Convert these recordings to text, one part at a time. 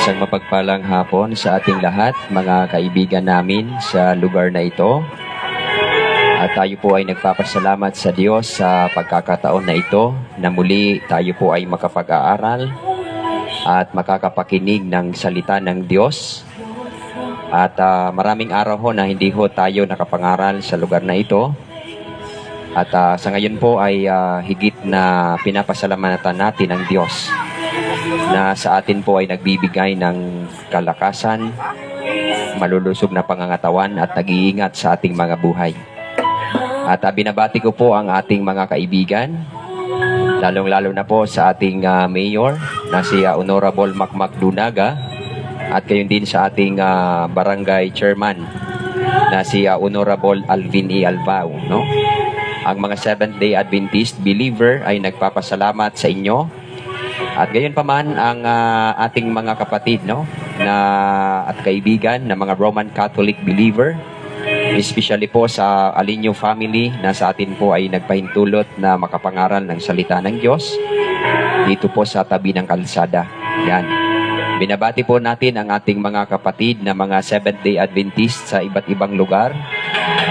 Isang mapagpalang hapon sa ating lahat, mga kaibigan namin sa lugar na ito. At tayo po ay nagpapasalamat sa Diyos sa pagkakataon na ito na muli tayo po ay makapag-aaral at makakapakinig ng salita ng Diyos. At maraming araw ho na hindi ho tayo nakapangaral sa lugar na ito. At sa ngayon po ay higit na pinapasalamatan natin ang Diyos na sa atin po ay nagbibigay ng kalakasan, malulusog na pangangatawan at nag-iingat sa ating mga buhay. At binabati ko po ang ating mga kaibigan, lalong-lalo na po sa ating mayor na si Honorable Macmac Dunaga at gayon din sa ating barangay chairman na si Honorable Alvin E. Albao. No? Ang mga Seventh-day Adventist believer ay nagpapasalamat sa inyo. At gayon pa man ang ating mga kapatid na at kaibigan na mga Roman Catholic believer, especially po sa Alinyo family na sa atin po ay nagpahintulot na makapangaral ng salita ng Diyos dito po sa tabi ng kalsada. Yan. Binabati po natin ang ating mga kapatid na mga Seventh-day Adventist sa iba't ibang lugar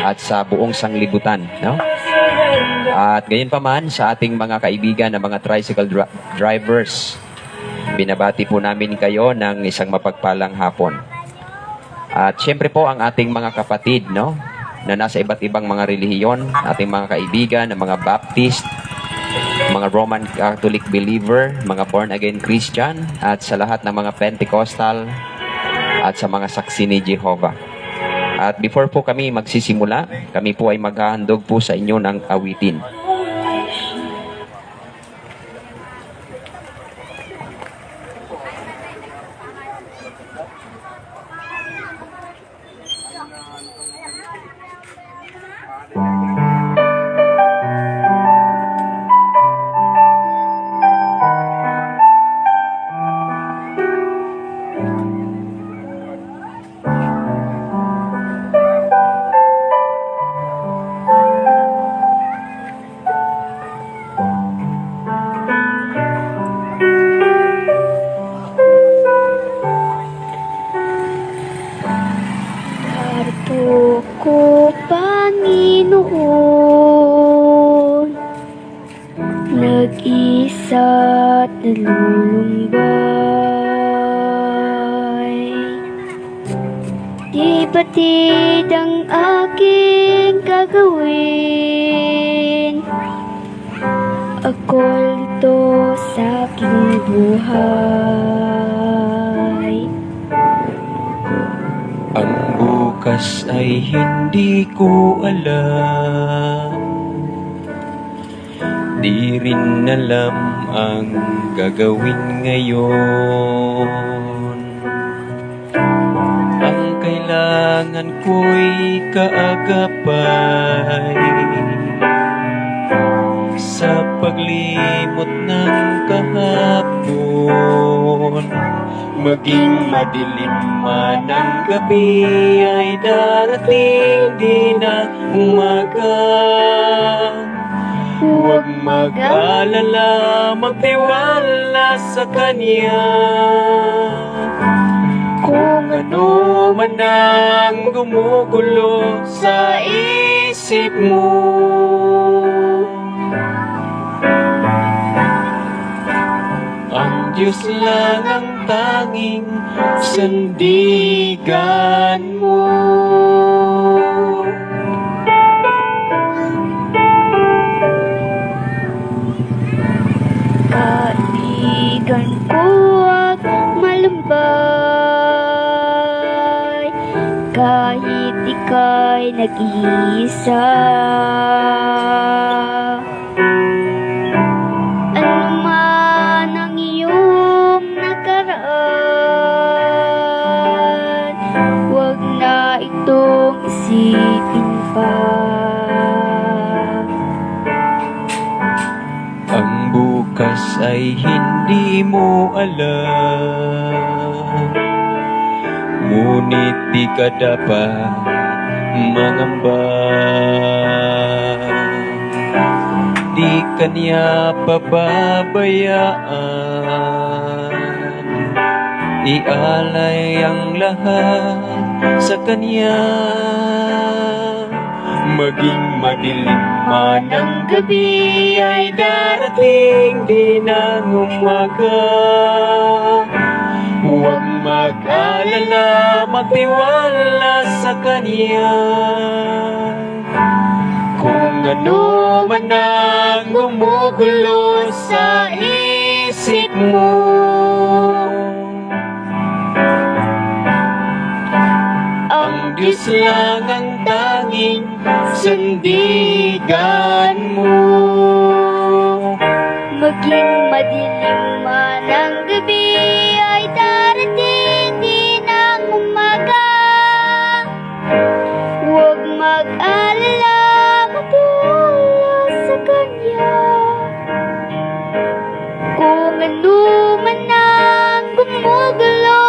at sa buong sanglibutan. No? At gayon pa man sa ating mga kaibigan na mga tricycle drivers, binabati po namin kayo ng isang mapagpalang hapon. At syempre po ang ating mga kapatid na nasa iba't ibang mga relihiyon, ating mga kaibigan na mga Baptist, mga Roman Catholic believer, mga born-again Christian, at sa lahat ng mga Pentecostal at sa mga saksi ni Jehovah. At before po kami magsisimula, kami po ay maghahandog po sa inyo ng awitin. Ko, Panginoon, nag-isa't nalulumbay. Di batid ang aking gagawin, ako ito sa aking buhay. Ang bukas ay hindi ko alam, di rin alam ang gagawin ngayon. Ang kailangan ko'y kaagapay sa paglimot ng kahapon. Maging madilim man ang gabi ay darating din ang umaga. Huwag mag-alala, magtiwala sa Kanya. Kung ano man ang gumugulo sa isip mo, ang Diyos lang ang tanging sandigan mo. Kaibigan ko at malambay, kahit ika'y nag-iisa. Ano man ang iyong nakaraan, huwag na itong isipin pa. Ang bukas ay hindi mo alam, ngunit di ka dapat mangamba. Di kanya pababayaan, ialay ang lahat sa Kanya. Maging madilim man ang gabi, ay darating din ang umaga. Huwag mag-alala, magtiwala sa Kanya. Kung ano man ang gumugulo sa isip mo, ang Diyos lang ang tanging sandigan mo. Maging madilim man ang gabi, ay darating din ang umaga. Huwag mag-alala, magtiwala sa Kanya. Kung ano man ang gumugulo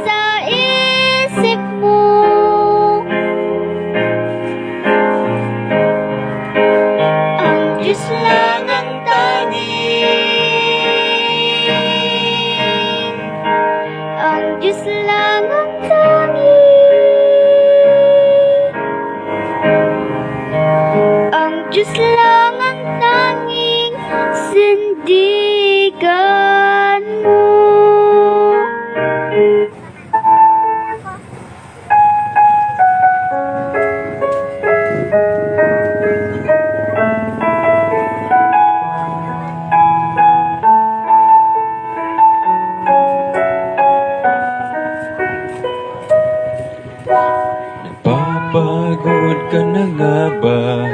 sa isip mo, ang Diyos lang ang ang Diyos lang ang ang Diyos lang ang tanging sandigan mo. Napapagod ka na nga ba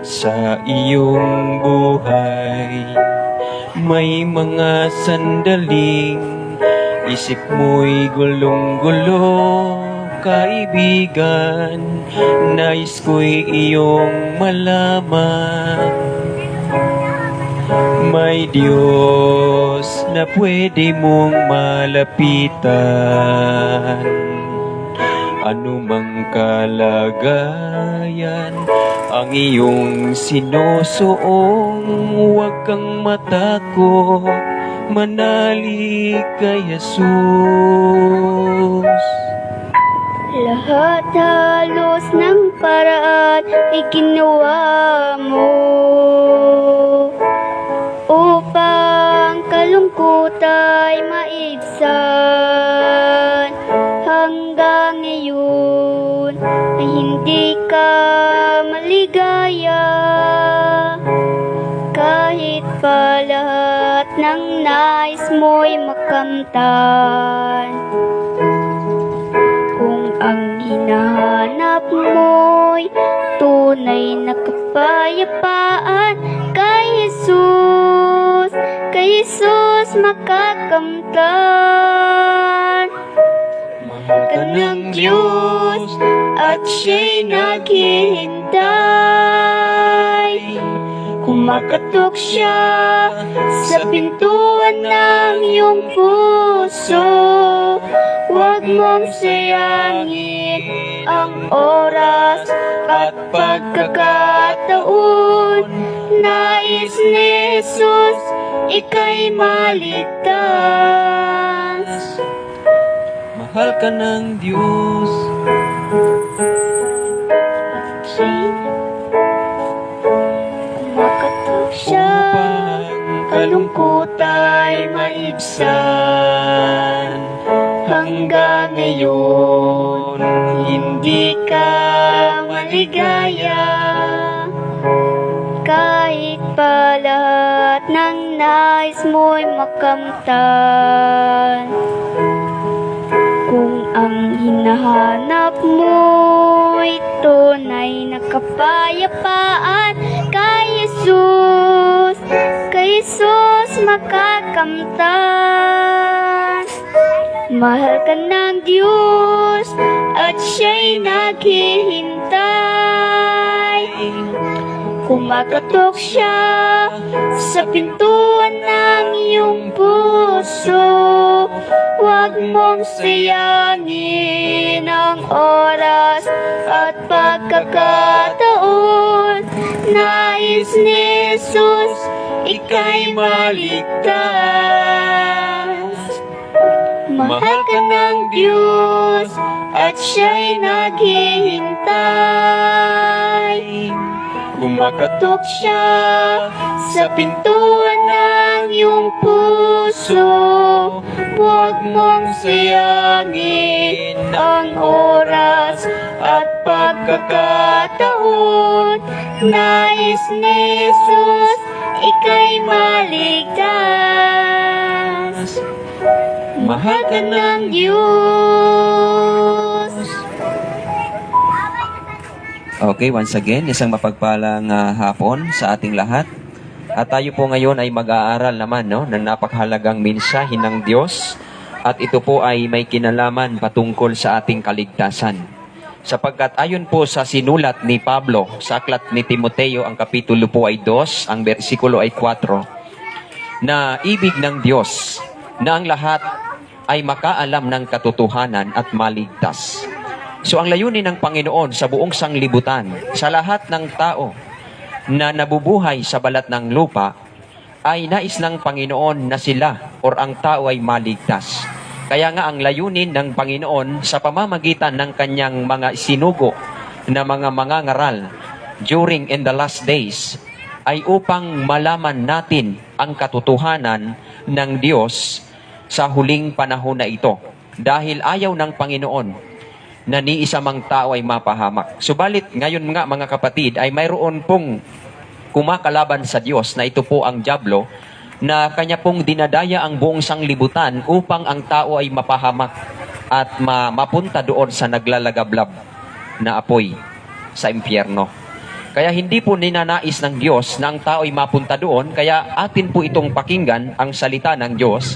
sa iyong buhay? May mga sandaling isip mo'y gulong-gulo, kaibigan. Nais ko'y iyong malaman, may Diyos na pwede mong malapitan. Anumang kalagayan ang iyong sinusuong, huwag kang matakot, manalig kay Jesus. Lahat halos ng paraan ay ginawa mo upang kalungkot ay maibsan. Hanggang ngayon ay hindi ka maligaya, kahit pa lahat ng nais mo'y makamtan. Kung ang hinahanap mo'y tunay na kapayapaan, kay Jesus makakamtan. Mahal ka ng Diyos at siya'y naghihintay. Kumakatok siya sa pintuan ng iyong puso. Huwag mong sayangin ang oras at pagkakataon. Nais ni Jesus ika'y maligtas. Mahal ka ng Diyos, kumakatok siya upang kalungkot ay maibsan. Hanggang ngayon, hindi ka maligaya, kahit pa lahat ng nais mo'y makamtan. Kung ang hinahanap mo'y tunay na kapayapaan, kay Jesus makakamtan. Mahal ka ng Diyos at siya'y naghihintay. Kumakatok siya sa pintuan ng iyong puso. Huwag mong sayangin ang oras at pagkakataon. Nais ni Jesus ika'y maligtas. Mahal ka ng Diyos at siya'y naghihintay. Kumakatok siya sa pintuan ng iyong puso. Huwag mong sayangin ang oras at pagkakataon. Nais ni Jesus, ika'y maligtas. Mahal ka ng Diyos. Okay, once again, isang mapagpalang hapon sa ating lahat. At tayo po ngayon ay mag-aaral naman ng napakahalagang mensahe ng Diyos. At ito po ay may kinalaman patungkol sa ating kaligtasan. Sapagkat ayon po sa sinulat ni Pablo sa aklat ni Timoteo, ang kapitulo po ay 2, ang bersikulo ay 4, na ibig ng Diyos na ang lahat ay makaalam ng katotohanan at maligtas. So ang layunin ng Panginoon sa buong sanglibutan, sa lahat ng tao na nabubuhay sa balat ng lupa, ay nais ng Panginoon na sila or ang tao ay maligtas. Kaya nga ang layunin ng Panginoon sa pamamagitan ng kanyang mga sinugo na mga mangangaral during in the last days ay upang malaman natin ang katotohanan ng Diyos sa huling panahon na ito. Dahil ayaw ng Panginoon na ni isa mang tao ay mapahamak. Subalit ngayon nga mga kapatid ay mayroon pong kumakalaban sa Diyos na ito po ang dyablo, na kanya pong dinadaya ang buong sanglibutan upang ang tao ay mapahamak at mapunta doon sa naglalagablab na apoy sa impyerno. Kaya hindi po ninanais ng Diyos na ang tao ay mapunta doon, kaya atin po itong pakinggan ang salita ng Diyos.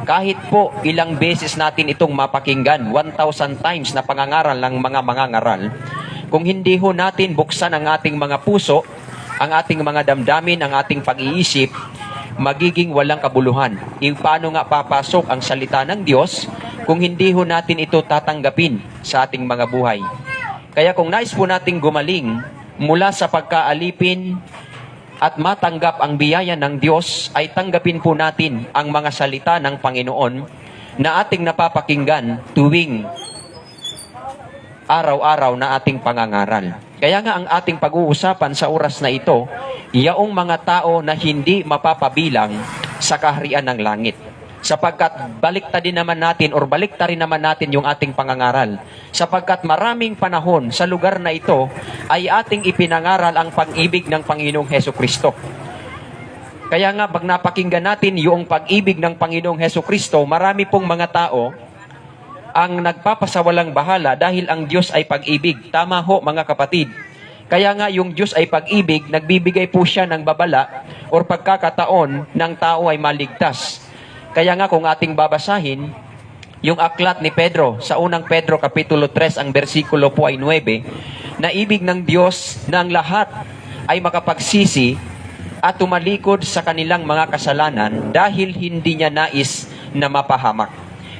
Kahit po ilang beses natin itong mapakinggan, 1,000 times na pangangaral ng mga mangangaral, kung hindi ho natin buksan ang ating mga puso, ang ating mga damdamin, ang ating pag-iisip, magiging walang kabuluhan. Paano nga papasok ang salita ng Diyos kung hindi ho natin ito tatanggapin sa ating mga buhay? Kaya kung nais po nating gumaling mula sa pagkaalipin at matanggap ang biyaya ng Diyos, ay tanggapin po natin ang mga salita ng Panginoon na ating napapakinggan tuwing araw-araw na ating pangangaral. Kaya nga ang ating pag-uusapan sa oras na ito, yaong mga tao na hindi mapapabilang sa kaharian ng langit. Sapagkat baliktarin naman natin yung ating pangangaral. Sapagkat maraming panahon sa lugar na ito ay ating ipinangaral ang pag-ibig ng Panginoong Hesukristo. Kaya nga pag napakinggan natin yung pag-ibig ng Panginoong Hesukristo, marami pong mga tao ang nagpapasawalang bahala dahil ang Diyos ay pag-ibig. Tama ho mga kapatid. Kaya nga yung Diyos ay pag-ibig, nagbibigay po siya ng babala or pagkakataon ng tao ay maligtas. Kaya nga kung ating babasahin, yung aklat ni Pedro, sa unang Pedro kapitulo 3, ang bersikulo po ay 9, na ibig ng Diyos na ang lahat ay makapagsisi at tumalikod sa kanilang mga kasalanan dahil hindi niya nais na mapahamak.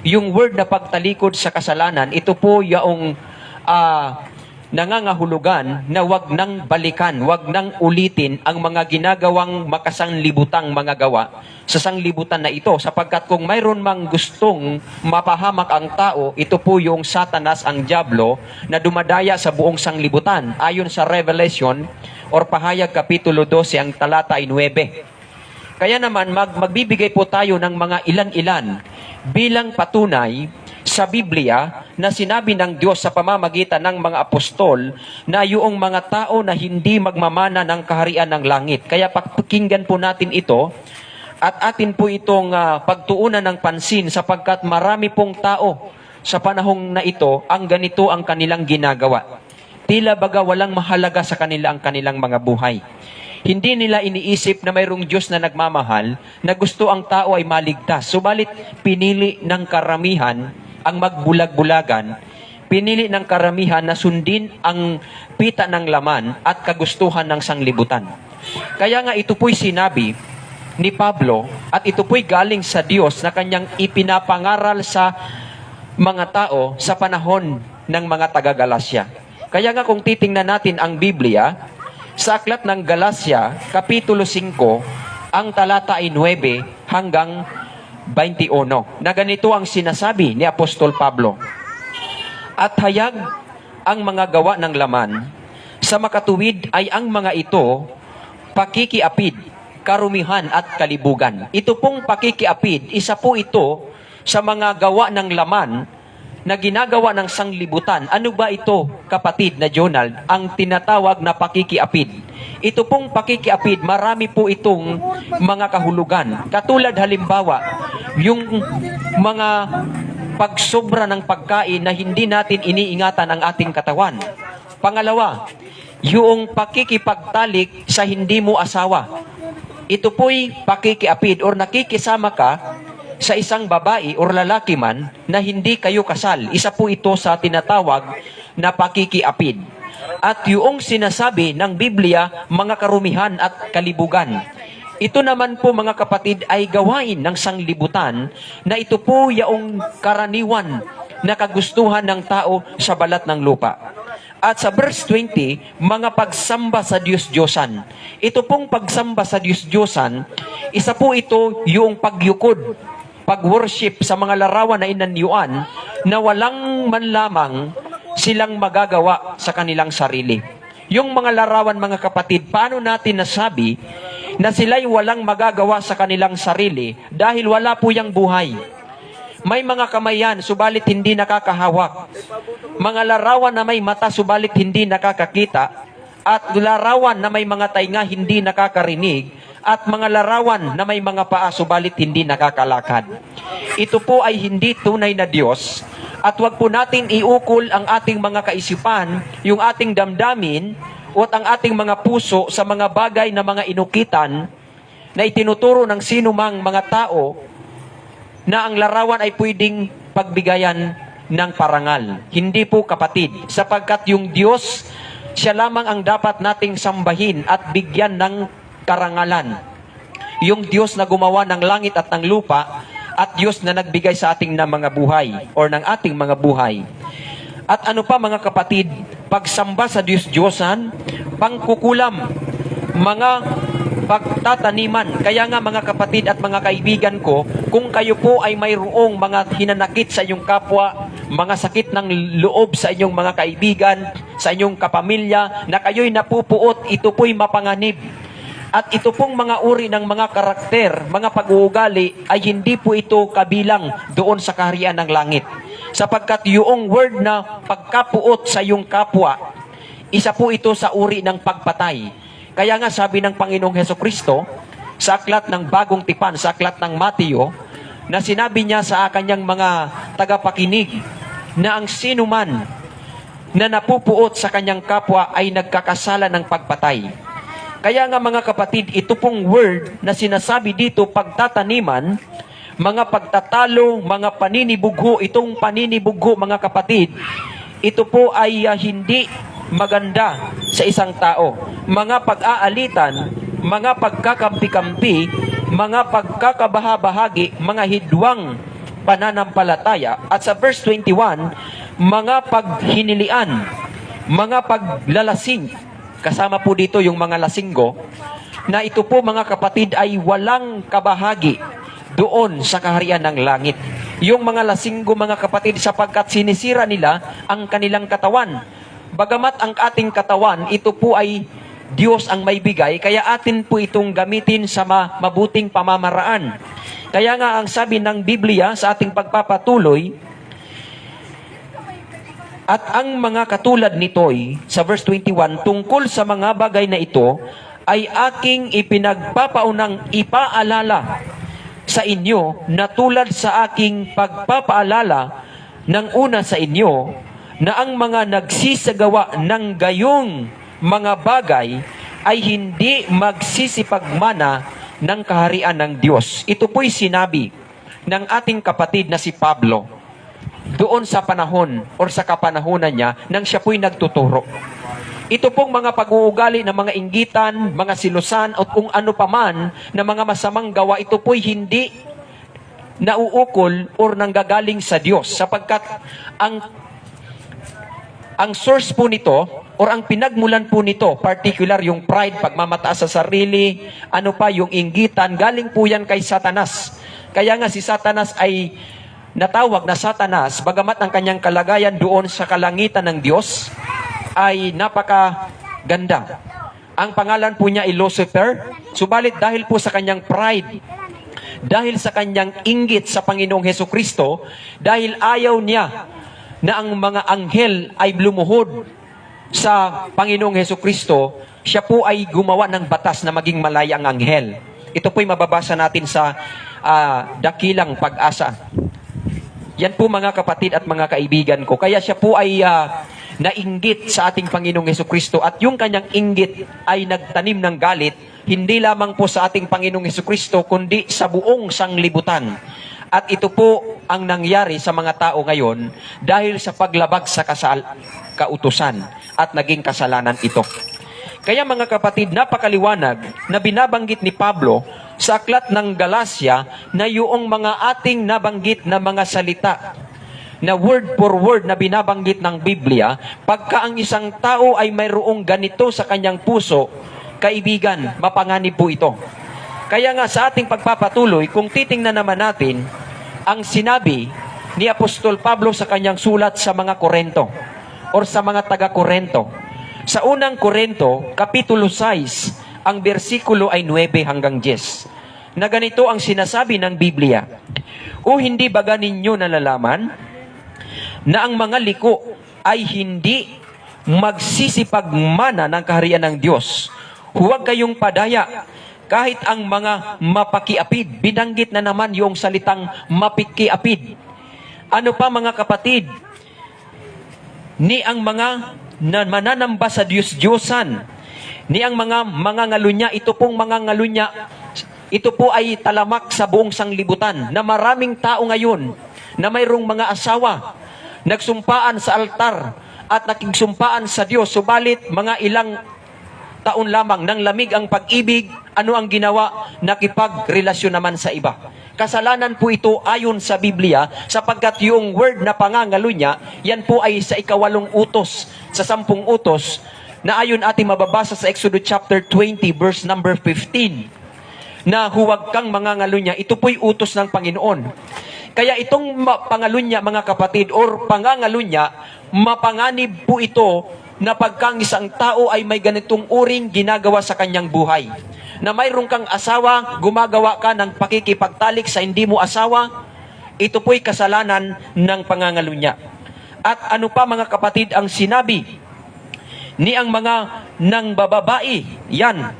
Yung word na pagtalikod sa kasalanan, ito po yung nangangahulugan na wag nang balikan, wag nang ulitin ang mga ginagawang makasanglibutang mga gawa sa sanglibutan na ito, sapagkat kung mayroon mang gustong mapahamak ang tao, ito po yung Satanas, ang dyablo, na dumadaya sa buong sanglibutan ayon sa Revelation or Pahayag kapitulo 12 ang talata 9. Kaya naman magbibigay po tayo ng mga ilan-ilan bilang patunay sa Biblia na sinabi ng Diyos sa pamamagitan ng mga apostol na yung mga tao na hindi magmamana ng kaharian ng langit. Kaya pakinggan po natin ito at atin po itong pagtuunan ng pansin, sapagkat marami pong tao sa panahong na ito ang ganito ang kanilang ginagawa. Tila baga walang mahalaga sa kanila ang kanilang mga buhay. Hindi nila iniisip na mayroong Diyos na nagmamahal, na gusto ang tao ay maligtas. Subalit pinili ng karamihan ang magbulag-bulagan, pinili ng karamihan na sundin ang pita ng laman at kagustuhan ng sanglibutan. Kaya nga ito po'y sinabi ni Pablo at ito po'y galing sa Diyos na kanyang ipinapangaral sa mga tao sa panahon ng mga taga-Galasya. Kaya nga kung titingnan natin ang Biblia, sa aklat ng Galasya, kapitulo 5, ang talata ay 9 hanggang 21 na ganito ang sinasabi ni Apostol Pablo. At hayag ang mga gawa ng laman, sa makatuwid ay ang mga ito pakikiapid, karumihan at kalibugan. Ito pong pakikiapid, isa po ito sa mga gawa ng laman na ginagawa ng sanglibutan. Ano ba ito, kapatid na Jonald? Ang tinatawag na pakikiapid. Ito pong pakikiapid, marami po itong mga kahulugan. Katulad halimbawa, yung mga pagsobra ng pagkain na hindi natin iniingatan ang ating katawan. Pangalawa, yung pakikipagtalik sa hindi mo asawa. Ito po'y pakikiapid or nakikisama ka sa isang babae o lalaki man na hindi kayo kasal. Isa po ito sa tinatawag na pakikiapid. At yung sinasabi ng Biblia, mga karumihan at kalibugan. Ito naman po mga kapatid ay gawain ng sanglibutan na ito po yaong karaniwan na kagustuhan ng tao sa balat ng lupa. At sa verse 20, mga pagsamba sa Diyos-Diyosan. Ito pong pagsamba sa Diyos-Diyosan, isa po ito yung pagyukod, pag-worship sa mga larawan na inanyuan na walang man lamang silang magagawa sa kanilang sarili. Yung mga larawan, mga kapatid, paano natin nasabi na sila'y walang magagawa sa kanilang sarili dahil wala po yang buhay? May mga kamayan, subalit hindi nakakahawak. Mga larawan na may mata, subalit hindi nakakakita. At larawan na may mga tainga, hindi nakakarinig. At mga larawan na may mga paa, subalit hindi nakakalakad. Ito po ay hindi tunay na Diyos. At wag po natin iukol ang ating mga kaisipan, yung ating damdamin, o ang ating mga puso sa mga bagay na mga inukitan na itinuturo ng sino mang mga tao na ang larawan ay pwedeng pagbigayan ng parangal. Hindi po, kapatid, sapagkat yung Diyos, siya lamang ang dapat nating sambahin at bigyan ng karangalan. Yung Diyos na gumawa ng langit at ng lupa at Diyos na nagbigay sa ating na mga buhay or ng ating mga buhay. At ano pa mga kapatid, pagsamba sa Diyos-Diyosan, pangkukulam, mga pagtataniman. Kaya nga mga kapatid at mga kaibigan ko, kung kayo po ay mayroong mga hinanakit sa inyong kapwa, mga sakit ng loob sa inyong mga kaibigan, sa inyong kapamilya, na kayo'y napupuot, ito po'y mapanganib. At ito pong mga uri ng mga karakter, mga pag-uugali, ay hindi po ito kabilang doon sa kaharian ng langit. Sapagkat yung word na pagkapuot sa iyong kapwa, isa po ito sa uri ng pagpatay. Kaya nga sabi ng Panginoong Hesukristo, sa aklat ng Bagong Tipan, sa aklat ng Mateo, na sinabi niya sa kanyang mga tagapakinig, na ang sino man na napupuot sa kanyang kapwa ay nagkakasala ng pagpatay. Kaya nga mga kapatid, ito pong word na sinasabi dito, pagtataniman, mga pagtatalo, mga paninibugho, itong paninibugho mga kapatid, ito po ay hindi maganda sa isang tao. Mga pag-aalitan, mga pagkakampi-kampi, mga pagkakabahabahagi, mga hidwang pananampalataya. At sa verse 21, mga paghinilian, mga paglalasing, kasama po dito yung mga lasinggo, na ito po mga kapatid ay walang kabahagi doon sa kaharian ng langit. Yung mga lasinggo mga kapatid, sapagkat sinisira nila ang kanilang katawan. Bagamat ang ating katawan, ito po ay Diyos ang may bigay, kaya atin po itong gamitin sa mabuting pamamaraan. Kaya nga ang sabi ng Biblia sa ating pagpapatuloy, at ang mga katulad nito'y, sa verse 21, tungkol sa mga bagay na ito, ay aking ipinagpapaunang ipaalala sa inyo na tulad sa aking pagpapaalala ng una sa inyo, na ang mga nagsisagawa ng gayong mga bagay ay hindi magsisipagmana ng kaharian ng Diyos. Ito po'y sinabi ng ating kapatid na si Pablo doon sa panahon o sa kapanahunan niya nang siya po'y nagtuturo. Ito pong mga pag-uugali ng mga inggitan, mga silusan at kung ano paman na mga masamang gawa, ito po'y hindi nauukol o nanggagaling sa Diyos, sapagkat ang source po nito, or ang pinagmulan po nito, particular yung pride, pagmamataas sa sarili, ano pa, yung inggitan, galing po yan kay Satanas. Kaya nga si Satanas ay natawag na Satanas, bagamat ang kanyang kalagayan doon sa kalangitan ng Diyos ay napakaganda. Ang pangalan po niya ay Lucifer, subalit dahil po sa kanyang pride, dahil sa kanyang inggit sa Panginoong Hesukristo, dahil ayaw niya na ang mga anghel ay lumuhod sa Panginoong Hesukristo, siya po ay gumawa ng batas na maging malaya ang anghel. Ito po'y mababasa natin sa Dakilang Pag-asa. Yan po mga kapatid at mga kaibigan ko. Kaya siya po ay nainggit sa ating Panginoong Hesukristo, at yung kanyang inggit ay nagtanim ng galit, hindi lamang po sa ating Panginoong Hesukristo, kundi sa buong sanglibutan. At ito po ang nangyari sa mga tao ngayon dahil sa paglabag sa kautusan at naging kasalanan ito. Kaya mga kapatid, napakaliwanag na binabanggit ni Pablo sa aklat ng Galacia na yung mga ating nabanggit na mga salita na word for word na binabanggit ng Biblia, pagka ang isang tao ay mayroong ganito sa kanyang puso, kaibigan, mapanganib po ito. Kaya nga sa ating pagpapatuloy, kung titingnan naman natin ang sinabi ni Apostol Pablo sa kanyang sulat sa mga Korento or sa mga taga-Korento. Sa unang Korento, Kapitulo 6, ang bersikulo ay 9 hanggang 10. Na ganito ang sinasabi ng Biblia. O hindi baga ninyo nalalaman na ang mga liko ay hindi magsisipagmana ng kaharian ng Diyos? Huwag kayong padaya. Kahit ang mga mapakiapid, binanggit na naman yung salitang mapikiapid. Ano pa mga kapatid? Ni ang mga na mananamba sa Diyos-Diyosan, ni ang mga ngalunya, ito pong mga ngalunya, ito po ay talamak sa buong sanglibutan, na maraming tao ngayon, na mayroong mga asawa, nagsumpaan sa altar, at nakigsumpaan sa Diyos, subalit mga ilang taon lamang nang lamig ang pag-ibig, ano ang ginawa? Nakipagrelasyon naman sa iba. Kasalanan po ito ayon sa Biblia, sapagkat yung word na pangangalunya, yan po ay sa 8 utos, sa 10 utos, na ayon ating mababasa sa Exodus chapter 20, verse number 15, na huwag kang mangangalunya. Ito po'y utos ng Panginoon. Kaya itong pangalunya, mga kapatid, or pangangalunya, mapanganib po ito na pagkang isang tao ay may ganitong uring ginagawa sa kanyang buhay. Na mayroon kang asawa, gumagawa ka ng pakikipagtalik sa hindi mo asawa, ito po'y kasalanan ng pangangalunya. At ano pa mga kapatid ang sinabi ni ang mga nang bababae, yan,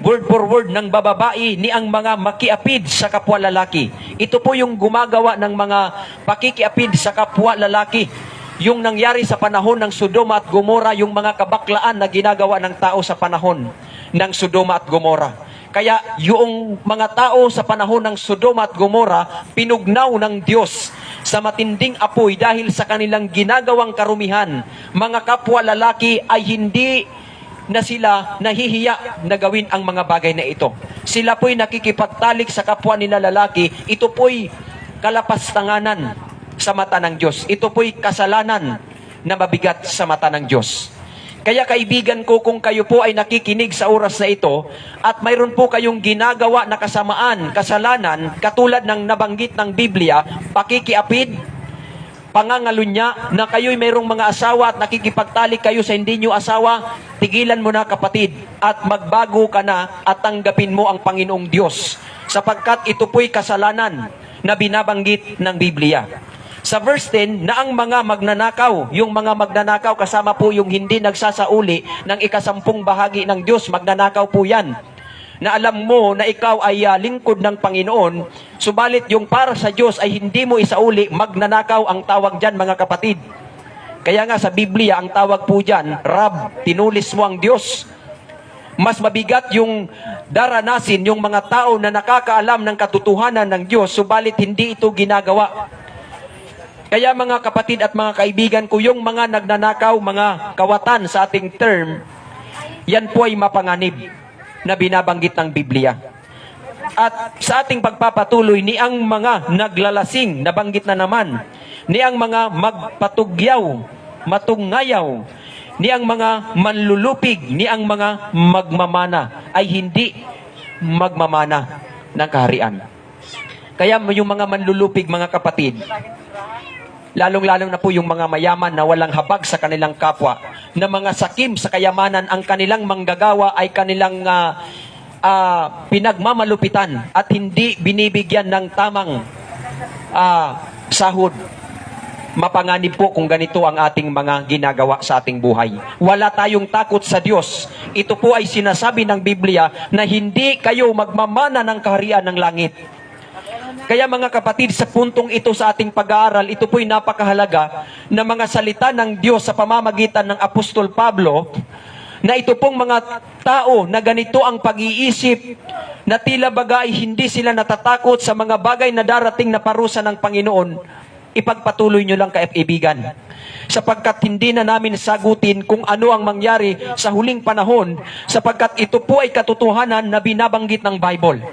word for word, ng bababae, ni ang mga makiapid sa kapwa lalaki. Ito po yung gumagawa ng mga pakikiapid sa kapwa lalaki. Yung nangyari sa panahon ng Sodoma at Gomora, yung mga kabaklaan na ginagawa ng tao sa panahon ng Sodoma at Gomora. Kaya yung mga tao sa panahon ng Sodoma at Gomora, pinugnaw ng Diyos sa matinding apoy dahil sa kanilang ginagawang karumihan. Mga kapwa lalaki ay hindi na sila nahihiya na gawin ang mga bagay na ito. Sila po'y nakikipagtalik sa kapwa nila lalaki. Ito po'y kalapastanganan sa mata ng Diyos. Ito po'y kasalanan na mabigat sa mata ng Diyos. Kaya kaibigan ko, kung kayo po ay nakikinig sa oras na ito at mayroon po kayong ginagawa na kasamaan, kasalanan, katulad ng nabanggit ng Biblia, pakikiapid, pangangalunya, na kayo'y mayroong mga asawa at nakikipagtalik kayo sa hindi nyo asawa, tigilan mo na kapatid at magbago ka na at tanggapin mo ang Panginoong Diyos, sapagkat ito po'y kasalanan na binabanggit ng Biblia. Sa verse 10, na ang mga magnanakaw, yung mga magnanakaw, kasama po yung hindi nagsasauli ng 10 bahagi ng Diyos, magnanakaw po yan. Na alam mo na ikaw ay lingkod ng Panginoon, subalit yung para sa Diyos ay hindi mo isauli, magnanakaw ang tawag dyan mga kapatid. Kaya nga sa Biblia, ang tawag po dyan, Rab, tinulis mo ang Diyos. Mas mabigat yung daranasin yung mga tao na nakakaalam ng katotohanan ng Diyos, subalit hindi ito ginagawa. Kaya mga kapatid at mga kaibigan ko, yung mga nagnanakaw, mga kawatan sa ating term, yan po ay mapanganib na binabanggit ng Biblia. At sa ating pagpapatuloy, ni ang mga naglalasing, nabanggit na naman, ni ang mga magpatugyaw, matungayaw, ni ang mga manlulupig, ni ang mga magmamana, ay hindi magmamana ng kaharian. Kaya yung mga manlulupig, mga kapatid, lalong-lalong na po yung mga mayaman na walang habag sa kanilang kapwa, na mga sakim sa kayamanan, ang kanilang manggagawa ay kanilang pinagmamalupitan at hindi binibigyan ng tamang sahod. Mapanganib po kung ganito ang ating mga ginagawa sa ating buhay. Wala tayong takot sa Diyos. Ito po ay sinasabi ng Biblia na hindi kayo magmamana ng kaharian ng langit. Kaya mga kapatid, sa puntong ito sa ating pag-aaral, ito po'y napakahalaga na mga salita ng Diyos sa pamamagitan ng Apostol Pablo, na ito pong mga tao na ganito ang pag-iisip, na tila bagay hindi sila natatakot sa mga bagay na darating na parusa ng Panginoon. Ipagpatuloy nyo lang, kaibigan, sapagkat hindi na namin sagutin kung ano ang mangyari sa huling panahon, sapagkat ito po ay katotohanan na binabanggit ng Bible.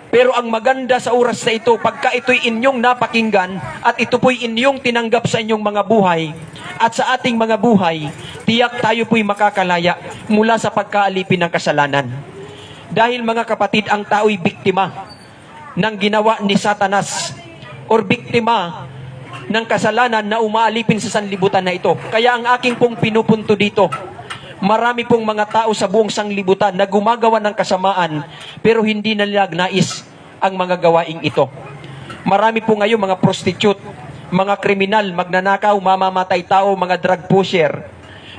Pero ang maganda sa oras na ito, pagka ito'y inyong napakinggan at ito po'y inyong tinanggap sa inyong mga buhay at sa ating mga buhay, tiyak tayo po'y makakalaya mula sa pagkaalipin ng kasalanan. Dahil mga kapatid, ang tao'y biktima ng ginawa ni Satanas or biktima ng kasalanan na umaalipin sa sanlibutan na ito. Kaya ang aking pong pinupunto dito, marami pong mga tao sa buong sanglibutan na gumagawa ng kasamaan pero hindi nila nais ang mga gawaing ito. Marami po ngayon mga prostitute, mga kriminal, magnanakaw, mamamatay tao, mga drug pusher,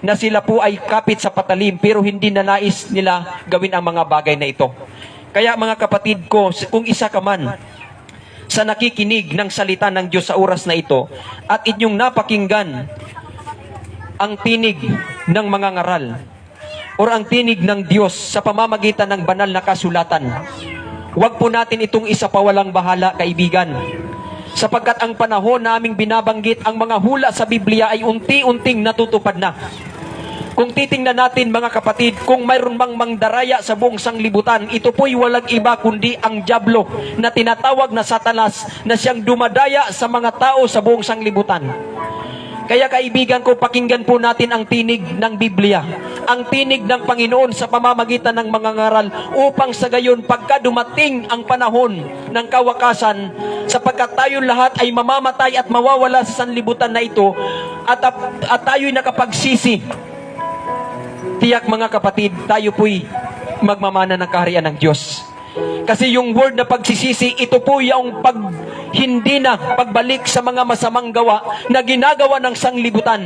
na sila po ay kapit sa patalim pero hindi na nais nila gawin ang mga bagay na ito. Kaya mga kapatid ko, kung isa ka man sa nakikinig ng salita ng Diyos sa oras na ito at inyong napakinggan ang tinig ng mga ngaral o ang tinig ng Diyos sa pamamagitan ng banal na kasulatan, huwag po natin itong isapawalang bahala, kaibigan, sapagkat ang panahon na aming binabanggit, ang mga hula sa Biblia ay unti-unting natutupad na. Kung titingnan natin mga kapatid, kung mayroon mang mangdaraya sa buong sanglibutan, ito po'y walang iba kundi ang dyablo na tinatawag na Satanas, na siyang dumadaya sa mga tao sa buong sanglibutan. Kaya kaibigan ko, pakinggan po natin ang tinig ng Biblia, ang tinig ng Panginoon sa pamamagitan ng mga ngaral, upang sa gayon pagka dumating ang panahon ng kawakasan, sapagkat tayo lahat ay mamamatay at mawawala sa sanlibutan na ito, at tayo'y nakapagsisi, tiyak mga kapatid, tayo po'y magmamana ng kaharian ng Diyos. Kasi yung word na pagsisisi, ito po yung hindi na pagbalik sa mga masamang gawa na ginagawa ng sanglibutan.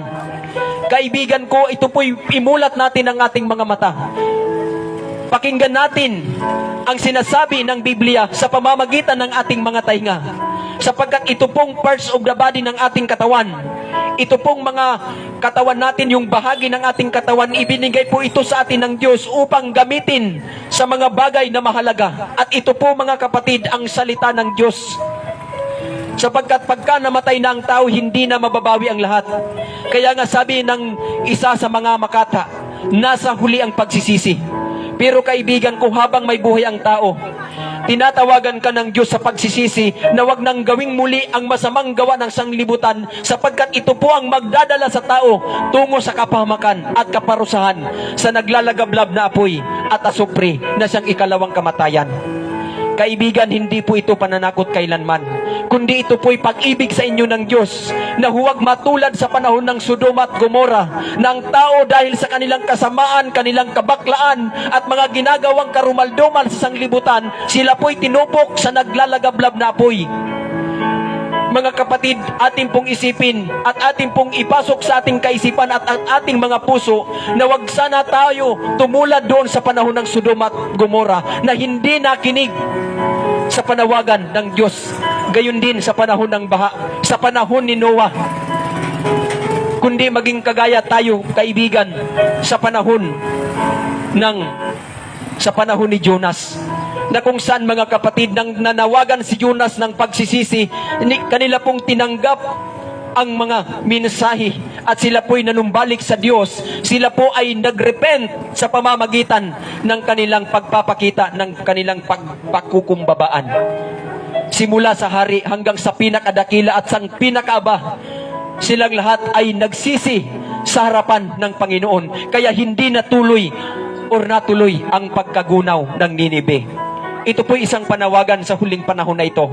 Kaibigan ko, ito po'y imulat natin ang ating mga mata. Pakinggan natin ang sinasabi ng Biblia sa pamamagitan ng ating mga tainga. Sapagkat ito pong parts of the body ng ating katawan, ito pong mga katawan natin, yung bahagi ng ating katawan, ibinigay po ito sa atin ng Diyos upang gamitin sa mga bagay na mahalaga. At ito po mga kapatid, ang salita ng Diyos. Sapagkat pagka namatay na ang tao, hindi na mababawi ang lahat. Kaya nga sabi ng isa sa mga makata, nasa huli ang pagsisisi. Pero kaibigan ko, habang may buhay ang tao, tinatawagan ka ng Diyos sa pagsisisi na wag nang gawing muli ang masamang gawa ng sanglibutan, sapagkat ito po ang magdadala sa tao tungo sa kapahamakan at kaparusahan sa naglalagablab na apoy at asupre na siyang ikalawang kamatayan. Kaibigan, hindi po ito pananakot kailanman, kundi ito po'y pag-ibig sa inyo ng Diyos, na huwag matulad sa panahon ng Sodoma at Gomora, ng tao dahil sa kanilang kasamaan, kanilang kabaklaan at mga ginagawang karumaldumal sa sanglibutan, sila po'y tinupok sa naglalagablab na apoy. Mga kapatid, ating pong isipin at ating pong ipasok sa ating kaisipan at ating mga puso na wag sana tayo tumulad doon sa panahon ng Sodoma at Gomora na hindi nakinig sa panawagan ng Diyos. Gayon din sa panahon ng baha, sa panahon ni Noah. Kundi maging kagaya tayo, kaibigan, sa panahon ni Jonas, na kung saan mga kapatid, nang nanawagan si Jonas ng pagsisisi, kanila pong tinanggap ang mga mensahe at sila po'y nanumbalik sa Diyos. Sila po ay nagrepent sa pamamagitan ng kanilang pagpapakita ng kanilang pagkukumbabaan. Simula sa hari hanggang sa pinakadakila at sa pinakaaba, silang lahat ay nagsisi sa harapan ng Panginoon. Kaya hindi natuloy ang pagkagunaw ng Ninibe. Ito po isang panawagan sa huling panahon na ito.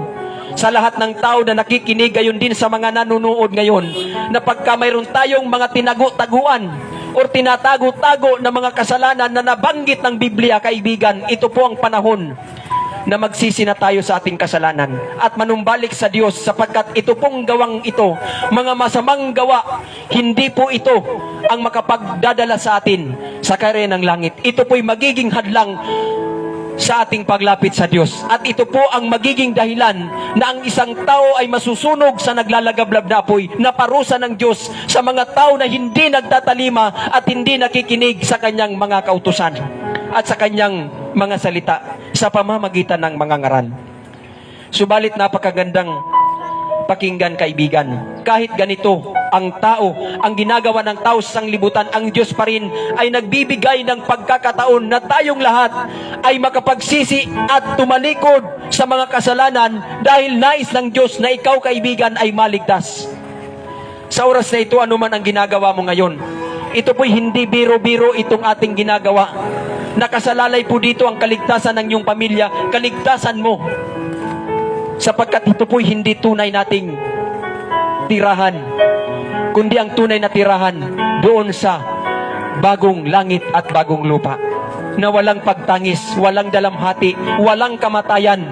Sa lahat ng tao na nakikinig, gayon din sa mga nanonood ngayon, na pagka mayroon tayong mga tinago-taguan o tinatago-tago na mga kasalanan na nabanggit ng Biblia, kaibigan, ito po ang panahon na magsisi na tayo sa ating kasalanan at manumbalik sa Diyos, sapagkat ito pong gawang ito, mga masamang gawa, hindi po ito ang makapagdadala sa atin sa kaharian ng langit. Ito po'y magiging hadlang sa ating paglapit sa Diyos. At ito po ang magiging dahilan na ang isang tao ay masusunog sa naglalagablab na apoy, na parusa ng Diyos sa mga tao na hindi nagtatalima at hindi nakikinig sa kanyang mga kautusan at sa kanyang mga salita sa pamamagitan ng mga ngaral. Subalit napakagandang pakinggan, kaibigan. Kahit ganito ang tao, ang ginagawa ng tao sa sanglibutan, ang Diyos pa rin ay nagbibigay ng pagkakataon na tayong lahat ay makapagsisi at tumalikod sa mga kasalanan, dahil nais ng Diyos na ikaw, kaibigan, ay maligtas. Sa oras na ito, anuman ang ginagawa mo ngayon, ito po'y hindi biro-biro itong ating ginagawa. Nakasalalay po dito ang kaligtasan ng iyong pamilya, kaligtasan mo, sapagkat ito po'y hindi tunay nating tirahan, kundi ang tunay na tirahan doon sa bagong langit at bagong lupa, na walang pagtangis, walang dalamhati, walang kamatayan,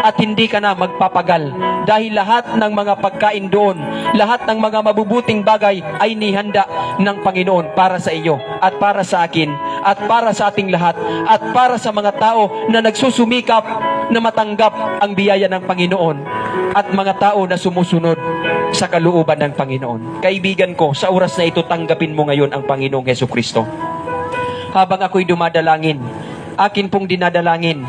at hindi ka na magpapagal, dahil lahat ng mga pagkain doon, lahat ng mga mabubuting bagay ay nihanda ng Panginoon para sa iyo at para sa akin at para sa ating lahat at para sa mga tao na nagsusumikap na matanggap ang biyaya ng Panginoon at mga tao na sumusunod sa kalooban ng Panginoon. Kaibigan ko, sa oras na ito, tanggapin mo ngayon ang Panginoong Hesukristo. Habang ako'y dumadalangin, akin pong dinadalangin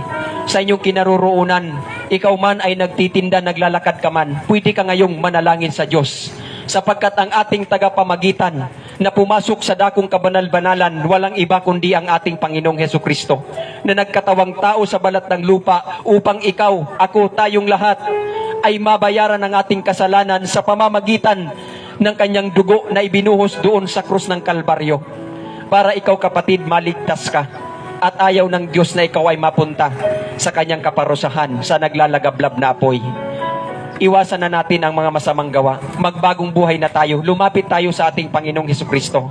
sa inyong kinaroroonan, ikaw man ay nagtitinda, naglalakad ka man, pwede ka ngayong manalangin sa Diyos, sapagkat ang ating tagapamagitan na pumasok sa dakong kabanal-banalan, walang iba kundi ang ating Panginoong Hesukristo, na nagkatawang tao sa balat ng lupa upang ikaw, ako, tayong lahat ay mabayaran ng ating kasalanan sa pamamagitan ng kanyang dugo na ibinuhos doon sa krus ng Kalbaryo, para ikaw, kapatid, maligtas ka. At ayaw ng Diyos na ikaw ay mapunta sa kanyang kaparusahan sa naglalagablab na apoy. Iwasan na natin ang mga masamang gawa. Magbagong buhay na tayo. Lumapit tayo sa ating Panginoong Hesukristo,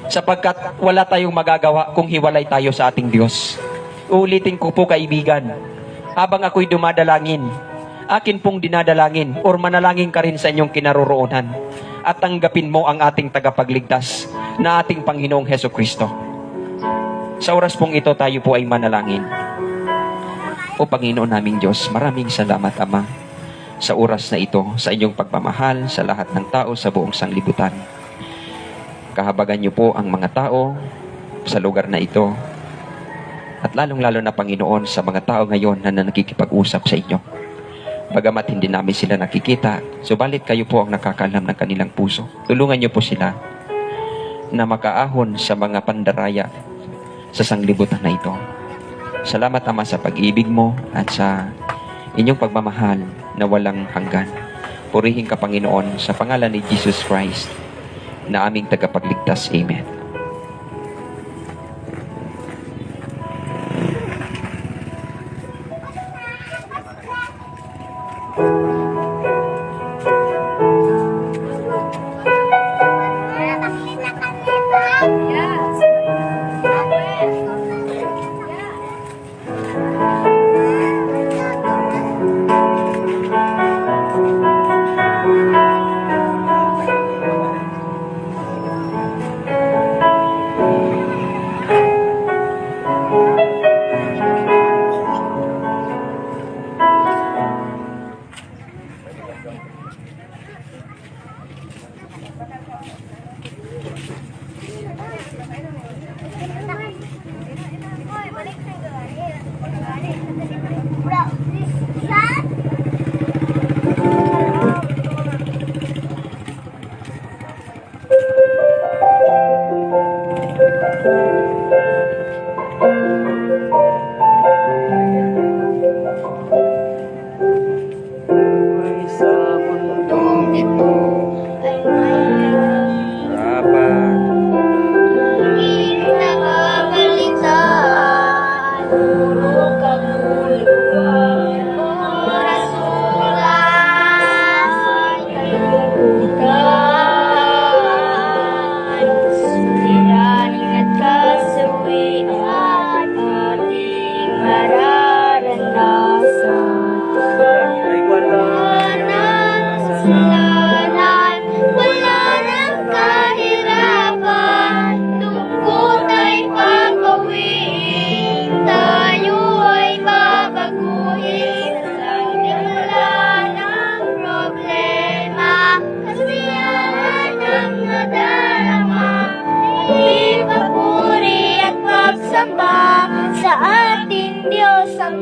sapagkat wala tayong magagawa kung hiwalay tayo sa ating Diyos. Uulitin ko po, kaibigan, habang ako'y dumadalangin, akin pong dinadalangin, or manalangin ka rin sa inyong kinaroroonan, at tanggapin mo ang ating tagapagligtas na ating Panginoong Hesukristo. Sa oras pong ito, tayo po ay manalangin. O Panginoon naming Diyos, maraming salamat, Ama, sa oras na ito, sa inyong pagmamahal sa lahat ng tao sa buong sanglibutan. Kahabagan niyo po ang mga tao sa lugar na ito, at lalong-lalo na, Panginoon, sa mga tao ngayon na nakikipag-usap sa inyo. Bagamat hindi namin sila nakikita, subalit kayo po ang nakakaalam ng kanilang puso. Tulungan niyo po sila na makaahon sa mga pandaraya sa sanglibutan na ito. Salamat, Ama, sa pag-ibig mo at sa inyong pagmamahal na walang hanggan. Purihin ka, Panginoon, sa pangalan ni Jesus Christ na aming tagapagligtas. Amen.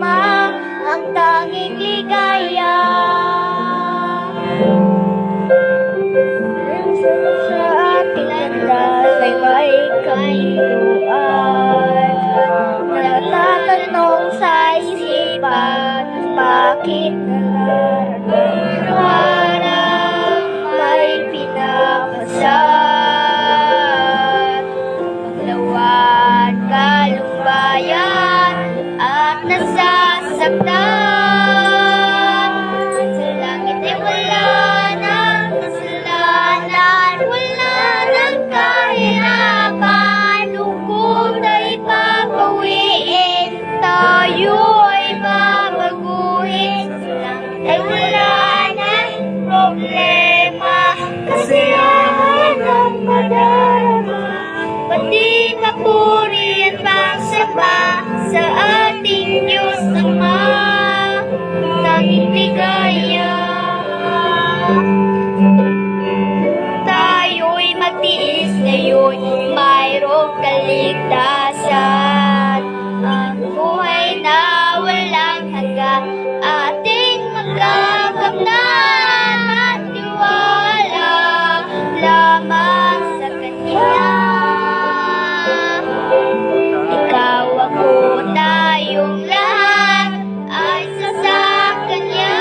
Ama, ang tanging ligaya. Sa ating landas ay may kahituan. Natatanong sa isipan, bakit nararapat? Parang may pinapasan. Lawan, kalumbayan, at nasasaktan. Sa langit ay wala ng kasalanan, wala ng kahirapan. Lungkot ay papawiin, tayo ay babaguhin. Sa langit ay wala ng problema, kasiyahan ang madarama. Pati papuri at pagsamba sa ating Diyos Ama, tanging ligaya. Tayo'y magtiis ngayon, mayroong kaligtasan. Ang buhay na walang hanggan, ating magkakamtan at tiwala lamang sa Kanya. Ikaw, ako, tayong lahat ay sa Kanya.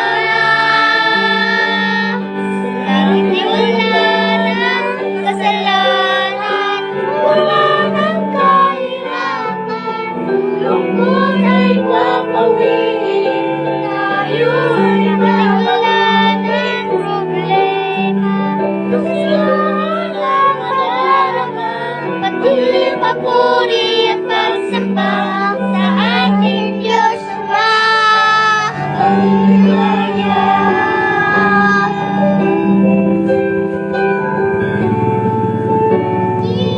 Sa langit ay wala ng kasalanan, wala ng kahirapan. Lungkot ay papawiin, tayo ay wala ng problema. Kasiyahan ang madarama, pati papuri at pagsamba sa ating Diyos Ama, ang ligaya.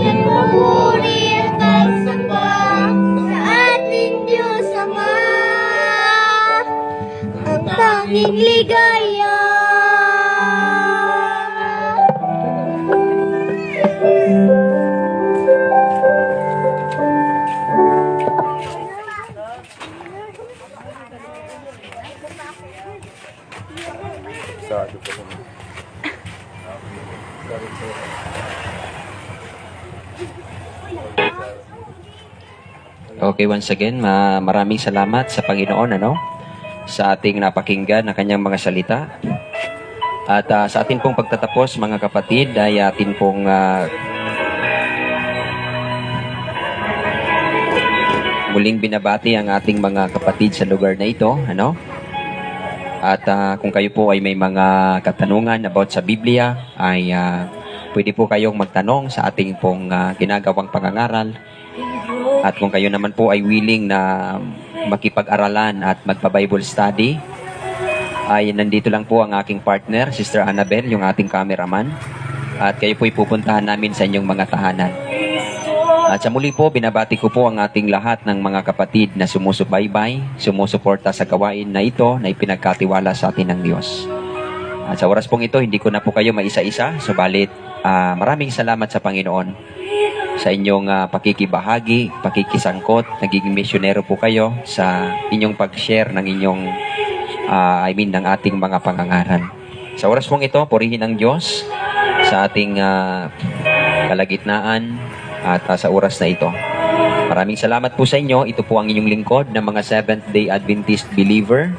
At papuri at pagsamba sa ating Diyos Ama, ang tanging ligaya. Okay, once again, maraming salamat sa Panginoon, sa ating napakinggan na kanyang mga salita. At sa atin pong pagtatapos, mga kapatid, ay atin pong muling binabati ang ating mga kapatid sa lugar na ito, At kung kayo po ay may mga katanungan about sa Biblia, ay pwede po kayong magtanong sa ating pong ginagawang pangangaral. At kung kayo naman po ay willing na makipag-aralan at magpa-Bible study, ay nandito lang po ang aking partner, Sister Annabel, yung ating cameraman. At kayo po pupuntahan namin sa inyong mga tahanan. At sa muli po, binabati ko po ang ating lahat ng mga kapatid na sumusubaybay, sumusuporta sa gawain na ito na ipinagkatiwala sa atin ng Diyos. At sa oras pong ito, hindi ko na po kayo maisa-isa, subalit maraming salamat sa Panginoon sa inyong pakikibahagi, pakikisangkot. Nagiging misyonero po kayo sa inyong pag-share ng inyong, ng ating mga pangangaral. Sa oras pong ito, purihin ang Diyos sa ating kalagitnaan at sa oras na ito. Maraming salamat po sa inyo. Ito po ang inyong lingkod ng mga Seventh-day Adventist believer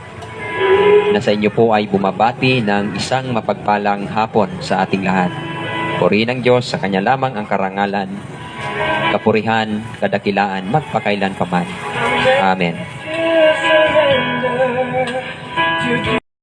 na sa inyo po ay bumabati ng isang mapagpalang hapon sa ating lahat. Purihin ang Diyos, sa Kanya lamang ang karangalan, kapurihan, kadakilaan, magpakailan pa man. Amen.